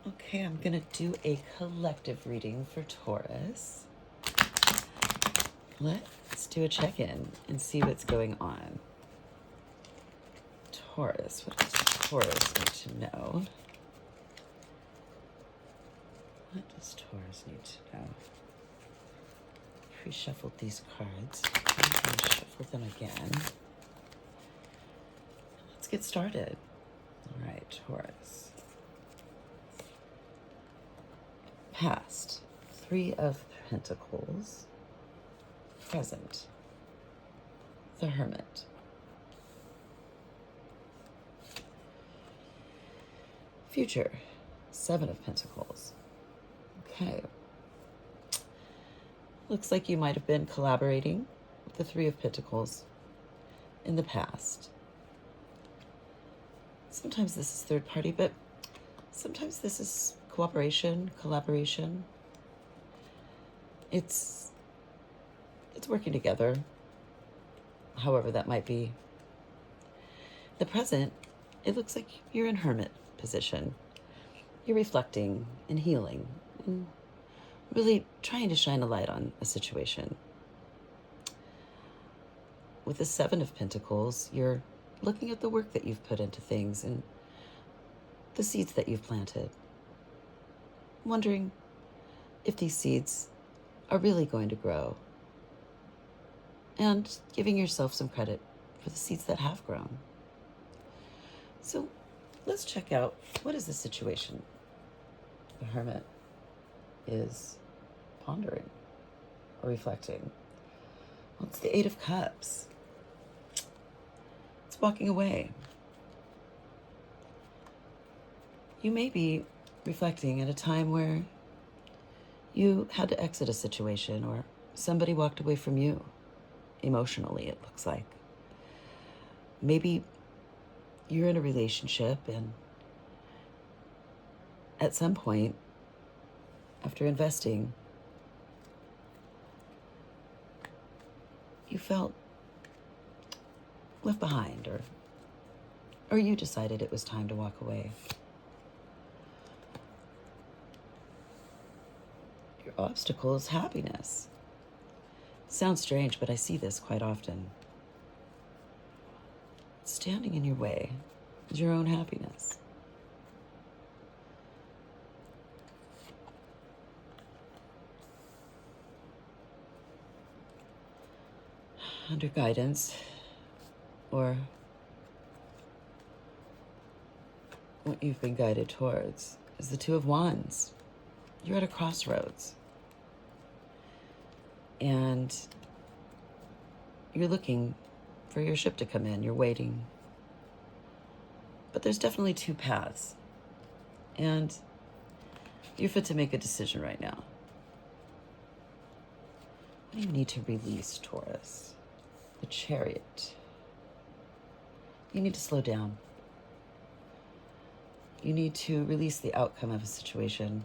Okay, I'm going to do a collective reading for Taurus. Let's do a check-in and see what's going on. Taurus, what does Taurus need to know? What does Taurus need to know? Pre-shuffled these cards. I'm going to shuffle them again. Let's get started. All right, Taurus. Past, 3 of Pentacles. Present, the Hermit. Future, 7 of Pentacles. Okay. Looks like you might have been collaborating with the 3 of Pentacles in the past. Sometimes this is third party, but sometimes this is cooperation, collaboration. It's working together, however that might be. The present, it looks like you're in hermit position. You're reflecting and healing and really trying to shine a light on a situation. With the 7 of Pentacles, you're looking at the work that you've put into things and the seeds that you've planted. Wondering if these seeds are really going to grow. And giving yourself some credit for the seeds that have grown. So let's check out, what is the situation the Hermit is pondering or reflecting? Well, it's the 8 of Cups. It's walking away. You may be reflecting at a time where you had to exit a situation or somebody walked away from you. Emotionally, it looks like. Maybe you're in a relationship and at some point, after investing, you felt left behind or you decided it was time to walk away. Your obstacle is happiness. Sounds strange, but I see this quite often. Standing in your way is your own happiness. Under guidance, or what you've been guided towards, is the 2 of Wands. You're at a crossroads. And you're looking for your ship to come in. You're waiting. But there's definitely 2 paths. And you're fit to make a decision right now. What do you need to release, Taurus? The Chariot. You need to slow down. You need to release the outcome of a situation.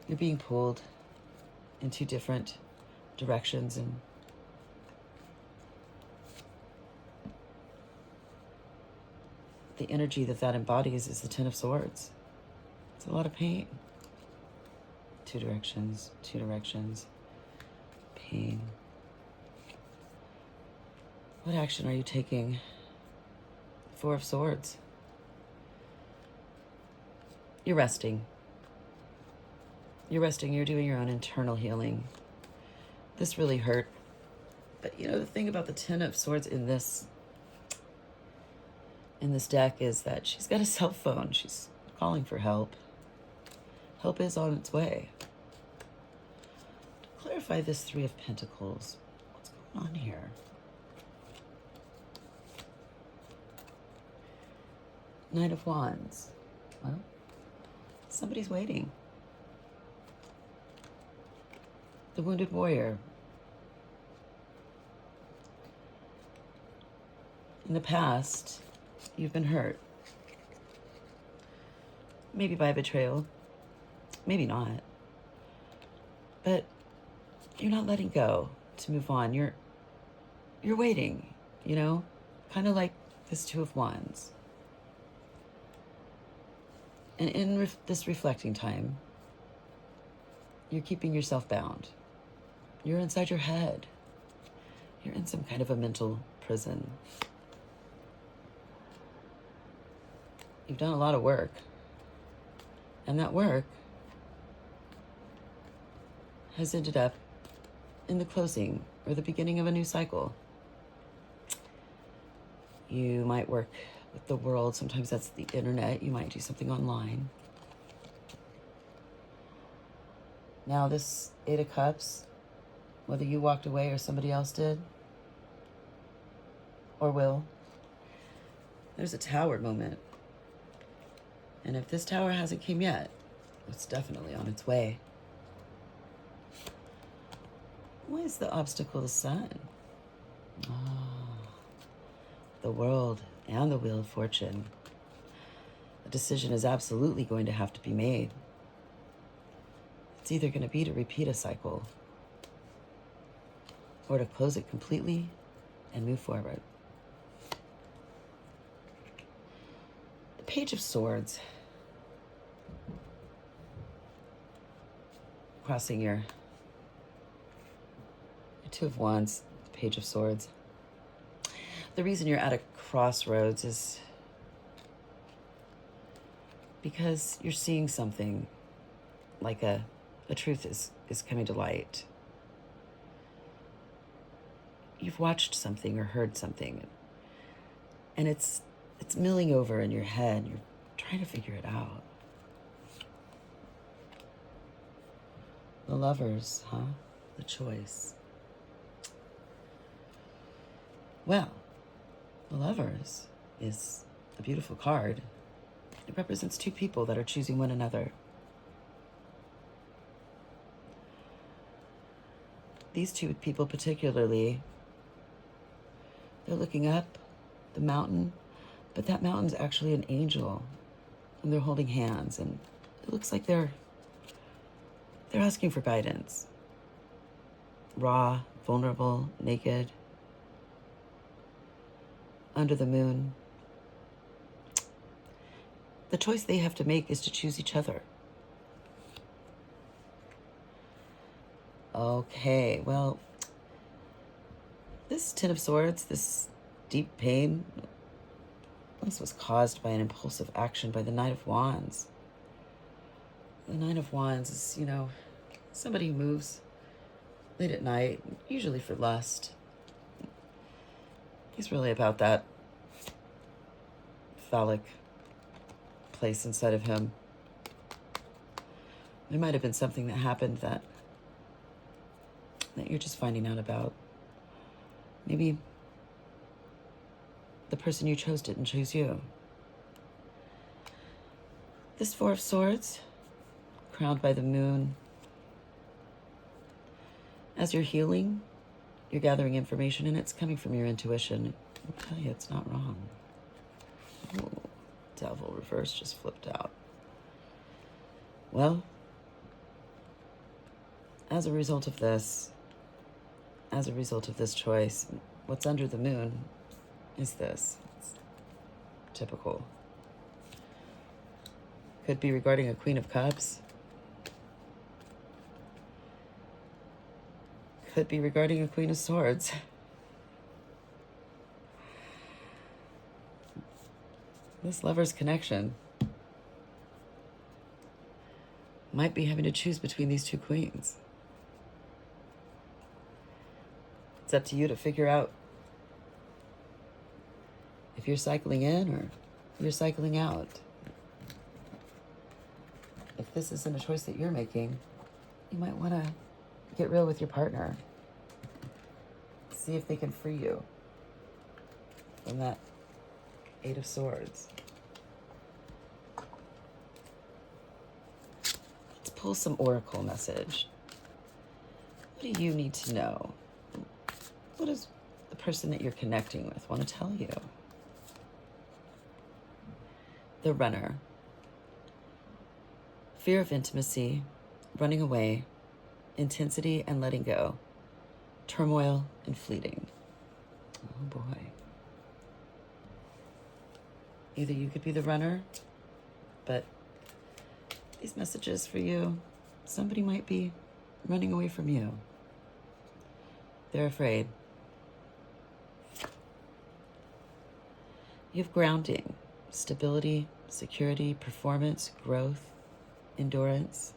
You're being pulled in 2 different directions, and the energy that embodies is the 10 of Swords. It's a lot of pain. 2 directions, pain. What action are you taking? 4 of Swords. You're resting. You're resting, you're doing your own internal healing. This really hurt. But you know, the thing about the 10 of Swords in this deck is that she's got a cell phone. She's calling for help. Help is on its way. To clarify this 3 of Pentacles, what's going on here? 9 of Wands. Well, somebody's waiting. The Wounded Warrior. In the past, you've been hurt. Maybe by betrayal. Maybe not. But you're not letting go to move on. You're waiting, you know? Kind of like this 2 of Wands. And in this reflecting time, you're keeping yourself bound. You're inside your head. You're in some kind of a mental prison. You've done a lot of work. And that work has ended up in the closing or the beginning of a new cycle. You might work with the world. Sometimes that's the internet. You might do something online. Now this Eight of Cups, whether you walked away or somebody else did, or will, there's a tower moment. And if this tower hasn't came yet, it's definitely on its way. Why is the obstacle the sun? The world and the Wheel of Fortune. A decision is absolutely going to have to be made. It's either going to be to repeat a cycle or to close it completely and move forward. The Page of Swords. Crossing your Two of Wands, the Page of Swords. The reason you're at a crossroads is because you're seeing something like a truth is coming to light. You've watched something or heard something, and it's milling over in your head. You're trying to figure it out. The Lovers, huh? The Choice. Well, the Lovers is a beautiful card. It represents two people that are choosing one another. These two people particularly, they're looking up the mountain, but that mountain's actually an angel, and they're holding hands, and it looks like they're asking for guidance. Raw, vulnerable, naked, under the moon. The choice they have to make is to choose each other. Okay, well, this Ten of Swords, this deep pain, this was caused by an impulsive action by the Knight of Wands. The Knight of Wands is, somebody who moves late at night, usually for lust. He's really about that phallic place inside of him. There might have been something that happened that you're just finding out about. Maybe the person you chose didn't choose you. This Four of Swords, crowned by the moon. As you're healing, you're gathering information, and it's coming from your intuition. I'll tell you, it's not wrong. Oh, Devil reverse just flipped out. Well, as a result of this choice, what's under the moon is this. It's typical. Could be regarding a Queen of Cups. Could be regarding a Queen of Swords. This lover's connection might be having to choose between these two queens. It's up to you to figure out if you're cycling in or you're cycling out. If this isn't a choice that you're making, you might want to get real with your partner. See if they can free you from that Eight of Swords. Let's pull some oracle message. What do you need to know? What does the person that you're connecting with want to tell you? The Runner. Fear of intimacy, running away, intensity and letting go, turmoil and fleeting. Oh boy. Either you could be the runner, but These messages for you. Somebody might be running away from you. They're afraid. You have grounding, stability, security, performance, growth, endurance.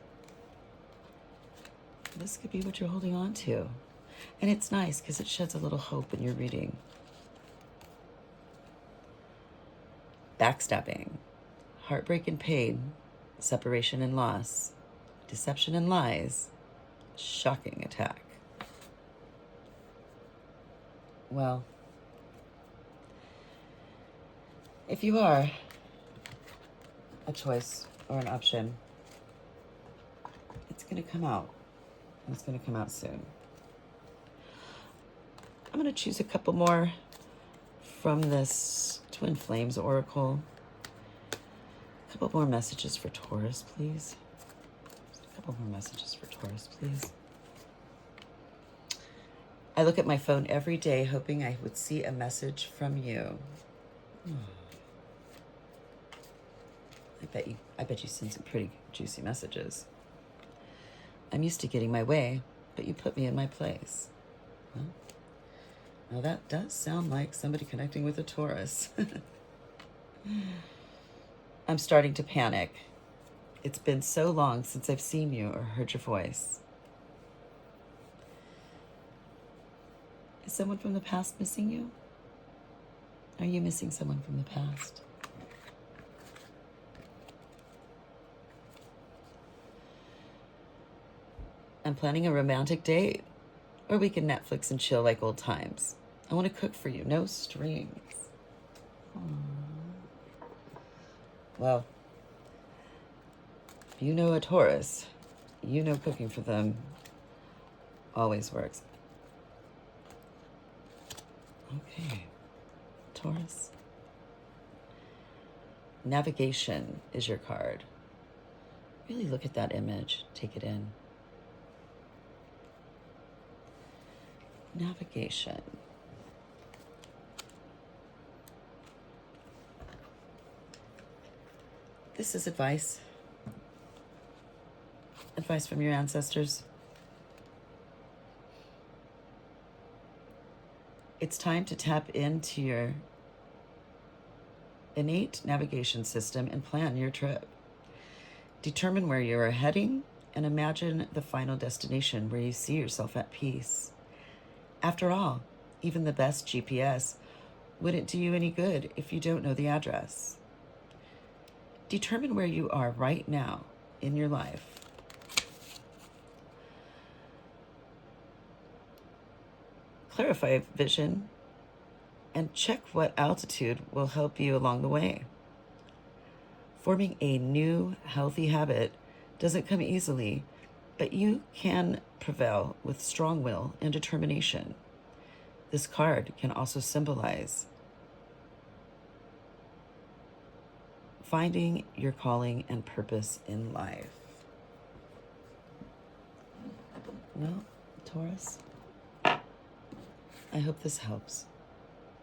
This could be what you're holding on to. And it's nice because it sheds a little hope in your reading. Backstabbing, heartbreak and pain, separation and loss, deception and lies, shocking attack. Well, if you are a choice or an option, it's going to come out. And it's going to come out soon. I'm going to choose a couple more from this Twin Flames Oracle. A couple more messages for Taurus, please. Just a couple more messages for Taurus, please. I look at my phone every day hoping I would see a message from you. I bet you send some pretty juicy messages. I'm used to getting my way, but you put me in my place. Well, now that does sound like somebody connecting with a Taurus. I'm starting to panic. It's been so long since I've seen you or heard your voice. Is someone from the past missing you? Are you missing someone from the past? I'm planning a romantic date, or we can Netflix and chill like old times. I want to cook for you, no strings. Aww. Well, if you know a Taurus, you know cooking for them always works. Okay, Taurus. Navigation is your card. Really look at that image, take it in. Navigation. This is advice. Advice from your ancestors. It's time to tap into your innate navigation system and plan your trip. Determine where you are heading and imagine the final destination where you see yourself at peace. After all, even the best GPS wouldn't do you any good if you don't know the address. Determine where you are right now in your life. Clarify vision and check what altitude will help you along the way. Forming a new healthy habit doesn't come easily, but you can prevail with strong will and determination. This card can also symbolize finding your calling and purpose in life. Well, Taurus, I hope this helps.